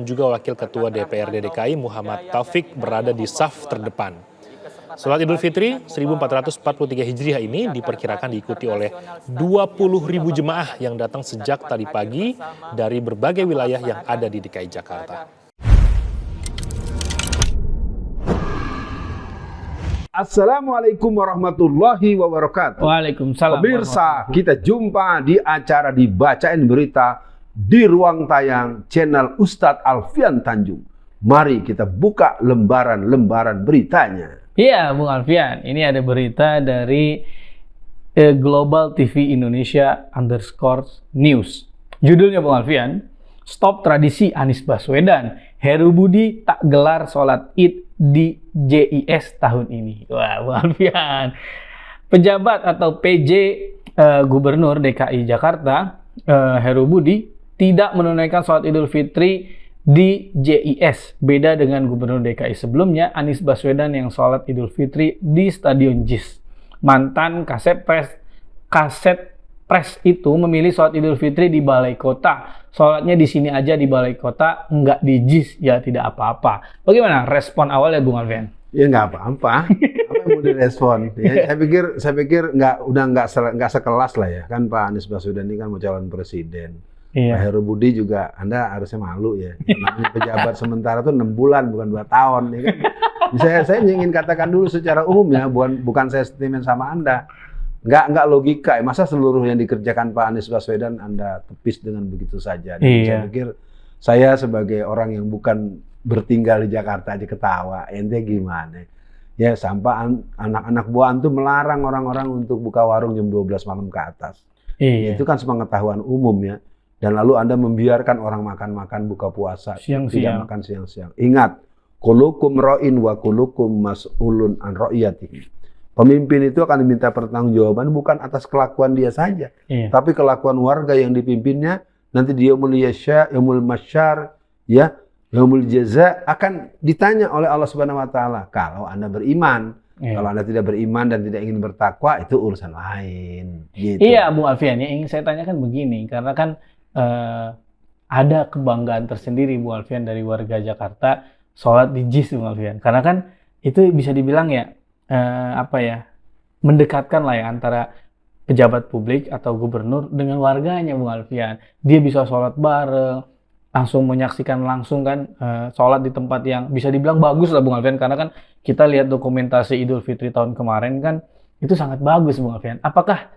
juga Wakil Ketua DPRD DKI Muhammad Taufik berada di saf terdepan. Sholat Idul Fitri 1443 Hijriah ini diperkirakan diikuti oleh 20.000 jemaah yang datang sejak tadi pagi dari berbagai wilayah yang ada di DKI Jakarta. Assalamualaikum warahmatullahi wabarakatuh. Waalaikumsalam. Pemirsa, kita jumpa di acara Dibacain Berita di ruang tayang channel Ustadz Alfian Tanjung. Mari kita buka lembaran-lembaran beritanya. Iya, Bung Alfian. Ini ada berita dari Global TV Indonesia _news. Judulnya, Bung Alfian, Stop Tradisi Anies Baswedan. Heru Budi tak gelar sholat Id di JIS tahun ini. Wah, Bung Alfian. Pejabat atau PJ Gubernur DKI Jakarta, Heru Budi, tidak menunaikan sholat Idul Fitri di JIS. Beda dengan Gubernur DKI sebelumnya, Anies Baswedan yang sholat Idul Fitri di Stadion JIS. Mantan Kaset Pres itu memilih sholat Idul Fitri di Balai Kota. Sholatnya di sini aja di Balai Kota, enggak di JIS, ya tidak apa-apa. Bagaimana respon awalnya, Bung Alfian? Ya nggak apa-apa. Apa yang mau direspon? Ya, saya pikir nggak sekelas lah ya. Kan Pak Anies Baswedan ini kan mau calon presiden. Iya. Pak Heru Budi juga, Anda harusnya malu ya. Namanya pejabat sementara tuh 6 bulan, bukan 2 tahun. Ya kan? Saya ingin katakan dulu secara umum ya, bukan saya sentimen sama Anda. Nggak logika. Masa seluruh yang dikerjakan Pak Anies Baswedan Anda tepis dengan begitu saja. Saya pikir, saya sebagai orang yang bukan bertinggal di Jakarta aja ketawa. Ente gimana? Ya sampai anak-anak buah antum melarang orang-orang untuk buka warung jam 12 malam ke atas. Iya. Itu kan sepengetahuan umum ya. Dan lalu Anda membiarkan orang makan-makan buka puasa, tidak makan siang-siang. Ingat, kulukum ra'in wa kulukum mas'ulun an ra'iyatihi. Pemimpin itu akan diminta pertanggungjawaban bukan atas kelakuan dia saja, tapi kelakuan warga yang dipimpinnya. Nanti di yaumul yasya, yaumul masyar, ya, yaumul jaza akan ditanya oleh Allah Subhanahu wa taala. Kalau Anda beriman, kalau Anda tidak beriman dan tidak ingin bertakwa, itu urusan lain. Gitu. Iya, Bung Alfian, yang ingin saya tanyakan begini, karena kan ada kebanggaan tersendiri, Bung Alfian, dari warga Jakarta sholat di JIS, Bung Alfian. Karena kan itu bisa dibilang ya, mendekatkan lah ya antara pejabat publik atau gubernur dengan warganya, Bung Alfian. Dia bisa sholat bareng, langsung menyaksikan langsung kan sholat di tempat yang bisa dibilang bagus lah, Bung Alfian. Karena kan kita lihat dokumentasi Idul Fitri tahun kemarin kan itu sangat bagus, Bung Alfian. Apakah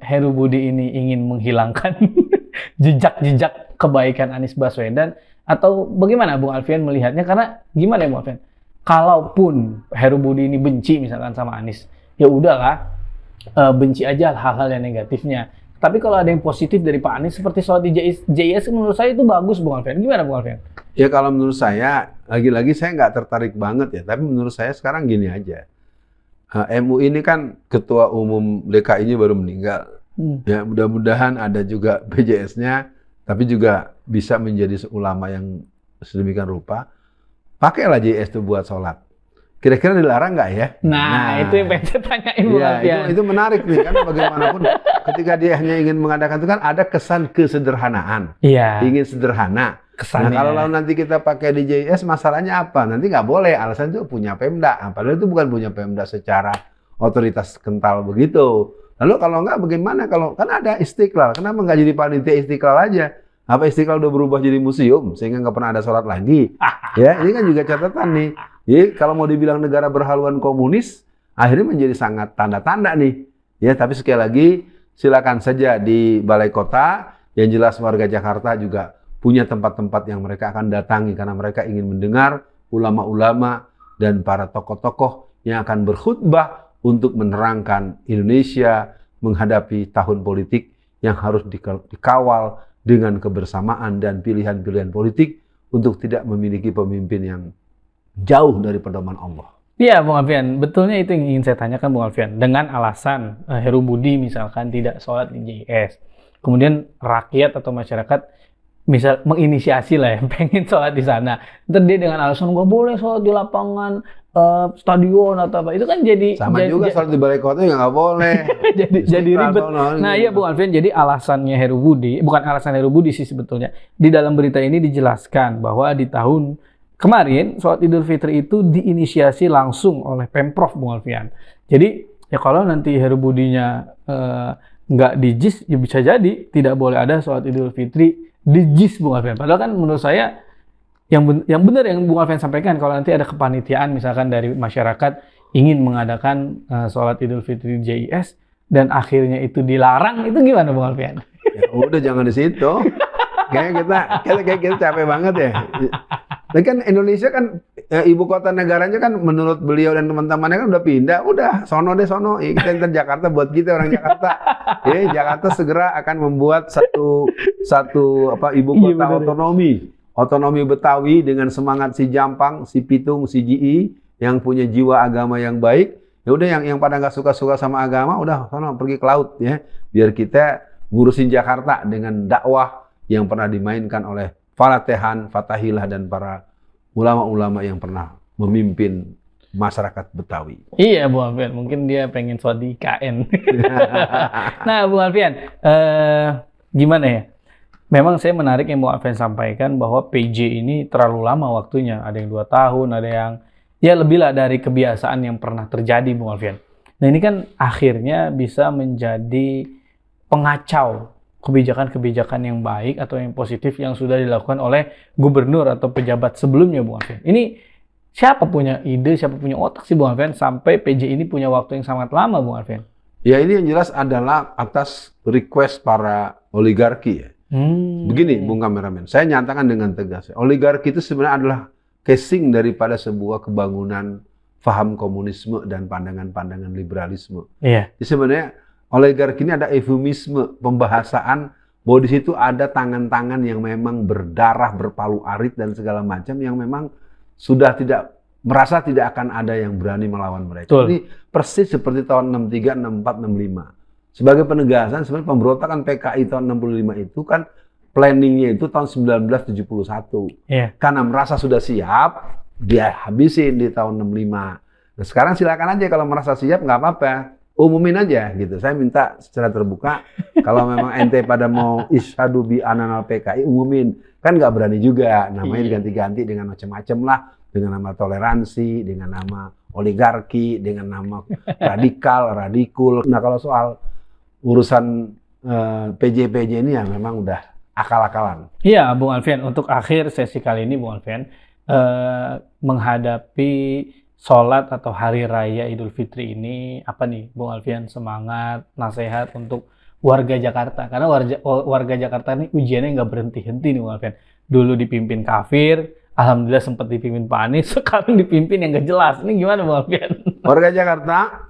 Heru Budi ini ingin menghilangkan jejak-jejak kebaikan Anies Baswedan atau bagaimana Bung Alfian melihatnya? Karena gimana ya Bung Alfian? Kalaupun Heru Budi ini benci misalkan sama Anies, ya udahlah, benci aja hal-hal yang negatifnya. Tapi kalau ada yang positif dari Pak Anies seperti soal di JIS, menurut saya itu bagus, Bung Alfian. Gimana Bung Alfian? Ya kalau menurut saya, lagi-lagi saya nggak tertarik banget ya. Tapi menurut saya sekarang gini aja. MUI ini kan ketua umum DKI-nya baru meninggal. Ya mudah-mudahan ada juga PJS-nya, tapi juga bisa menjadi ulama yang sedemikian rupa. Pakailah JIS itu buat sholat. Kira-kira dilarang nggak ya? Nah, itu yang pengen saya tanyain, Bung Alfian. Itu menarik nih, karena bagaimanapun ketika dia hanya ingin mengadakan itu kan ada kesan kesederhanaan. Iya. Ingin sederhana. Kesannya. Nah, kalau nanti kita pakai di JIS, masalahnya apa? Nanti nggak boleh, alasan itu punya Pemda. Padahal itu bukan punya Pemda secara otoritas kental begitu. Lalu kalau nggak bagaimana? Kalau kan ada Istiqlal, kenapa nggak jadi panitia Istiqlal aja? Apa Istiqlal udah berubah jadi museum sehingga nggak pernah ada sholat lagi? Ya, ini kan juga catatan nih. Jadi kalau mau dibilang negara berhaluan komunis, akhirnya menjadi sangat tanda-tanda nih. Ya, tapi sekali lagi silakan saja di Balai Kota. Yang jelas warga Jakarta juga punya tempat-tempat yang mereka akan datangi karena mereka ingin mendengar ulama-ulama dan para tokoh-tokoh yang akan berkhutbah untuk menerangkan Indonesia menghadapi tahun politik yang harus dikawal dengan kebersamaan dan pilihan-pilihan politik untuk tidak memiliki pemimpin yang jauh dari pedoman Allah. Iya, Bung Alfian. Betulnya itu yang ingin saya tanyakan, Bung Alfian. Dengan alasan Heru Budi misalkan tidak sholat di JIS. Kemudian rakyat atau masyarakat misal menginisiasi lah ya, pengen sholat di sana. Ntar dia dengan alasan nggak boleh sholat di lapangan stadion atau apa, itu kan jadi Sama juga sholat di balai kota juga nggak boleh. jadi ribet. Nah iya Bung Alfian, jadi alasannya Heru Budi, bukan alasan Heru Budi sih sebetulnya. Di dalam berita ini dijelaskan bahwa di tahun kemarin sholat Idul Fitri itu diinisiasi langsung oleh Pemprov Bung Alfian. Jadi ya kalau nanti Heru Budinya nggak di JIS, ya bisa jadi tidak boleh ada sholat Idul Fitri di JIS Bung Alfian. Padahal kan menurut saya yang benar yang Bung Alfian sampaikan, kalau nanti ada kepanitiaan misalkan dari masyarakat ingin mengadakan sholat Idul Fitri di JIS dan akhirnya itu dilarang, itu gimana Bung Alfian? Ya udah jangan di situ. Kayak kita capek banget ya. Dan kan Indonesia kan ibu kota negaranya kan menurut beliau dan teman-temannya kan udah pindah, udah sono deh sono. Ya, kita ntar Jakarta buat kita orang Jakarta. Ya, Jakarta segera akan membuat satu ibu kota otonomi Betawi dengan semangat si Jampang, si Pitung, si Ji yang punya jiwa agama yang baik. Ya udah yang pada nggak suka sama agama udah sono pergi ke laut ya. Biar kita ngurusin Jakarta dengan dakwah yang pernah dimainkan oleh Falatehan, Fatahillah dan para ulama-ulama yang pernah memimpin masyarakat Betawi. Iya Bu Alfian, mungkin dia pengen sholat di IKN. Nah Bu Alfian, gimana ya? Memang saya menarik yang Bu Alfian sampaikan bahwa PJ ini terlalu lama waktunya. Ada yang 2 tahun, ada yang ya lebih lah dari kebiasaan yang pernah terjadi Bu Alfian. Nah ini kan akhirnya bisa menjadi pengacau kebijakan-kebijakan yang baik atau yang positif yang sudah dilakukan oleh gubernur atau pejabat sebelumnya Bu Alfian. Ini siapa punya ide, siapa punya otak sih Bu Alfian sampai PJ ini punya waktu yang sangat lama Bu Alfian? Ya ini yang jelas adalah atas request para oligarki ya. Begini Bung Kameramen, saya nyatakan dengan tegas. Oligarki itu sebenarnya adalah casing daripada sebuah kebangunan faham komunisme dan pandangan-pandangan liberalisme. Iya. Jadi sebenarnya oligarki ini ada eufemisme pembahasaan bahwa di situ ada tangan-tangan yang memang berdarah, berpalu arit dan segala macam yang memang sudah merasa tidak akan ada yang berani melawan mereka. Betul. Ini persis seperti tahun 63, 64, 65. Sebagai penegasan sebenarnya pemberontakan PKI tahun 65 itu kan planningnya itu tahun 1971. Iya. Karena merasa sudah siap, dia habisin di tahun 65. Nah sekarang silakan aja kalau merasa siap nggak apa-apa. Umumin aja gitu. Saya minta secara terbuka kalau memang ente pada mau isyhadu bi ananal PKI umumin. Kan nggak berani juga namanya diganti-ganti dengan macam-macam lah, dengan nama toleransi, dengan nama oligarki, dengan nama radikul. Nah kalau soal urusan PJ ini ya memang udah akal-akalan. Iya Bung Alfian, untuk akhir sesi kali ini Bung Alfian menghadapi sholat atau hari raya Idul Fitri ini, apa nih Bung Alfian semangat, nasihat untuk warga Jakarta? Karena warga Jakarta ini ujiannya nggak berhenti-henti nih Bung Alfian. Dulu dipimpin kafir, alhamdulillah sempat dipimpin Pak Anies, sekarang dipimpin yang nggak jelas. Ini gimana Bung Alfian? Warga Jakarta,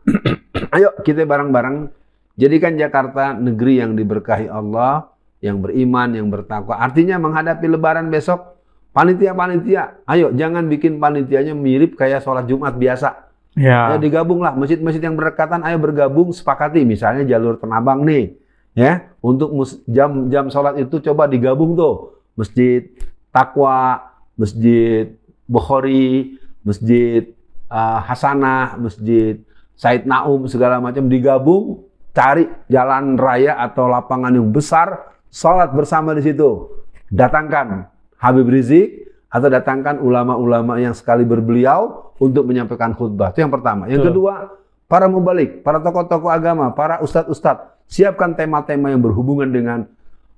ayo kita bareng-bareng jadikan Jakarta negeri yang diberkahi Allah, yang beriman, yang bertakwa. Artinya menghadapi Lebaran besok, panitia-panitia, ayo jangan bikin panitianya mirip kayak sholat Jumat biasa. Ya. Ayo digabunglah masjid-masjid yang berdekatan, ayo bergabung sepakati. Misalnya jalur Tanah Abang nih, ya untuk jam sholat itu coba digabung tuh Masjid Taqwa, Masjid Bukhari, Masjid Hasanah, Masjid Said Naum segala macam digabung, cari jalan raya atau lapangan yang besar, sholat bersama di situ. Datangkan Habib Rizik atau datangkan ulama-ulama yang sekali berbeliau untuk menyampaikan khutbah. Itu yang pertama. Yang kedua, para mubalik, para tokoh-tokoh agama, para ustadz-ustadz, siapkan tema-tema yang berhubungan dengan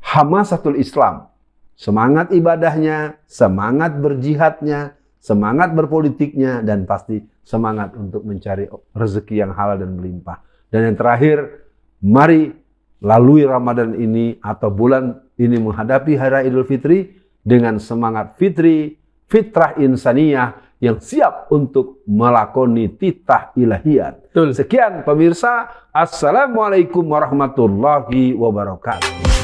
hamasatul Islam. Semangat ibadahnya, semangat berjihadnya, semangat berpolitiknya, dan pasti semangat untuk mencari rezeki yang halal dan melimpah. Dan yang terakhir, mari lalui Ramadan ini atau bulan ini menghadapi Hari Idul Fitri dengan semangat fitrah insaniyah yang siap untuk melakoni titah ilahiyat. Sekian pemirsa, assalamualaikum warahmatullahi wabarakatuh.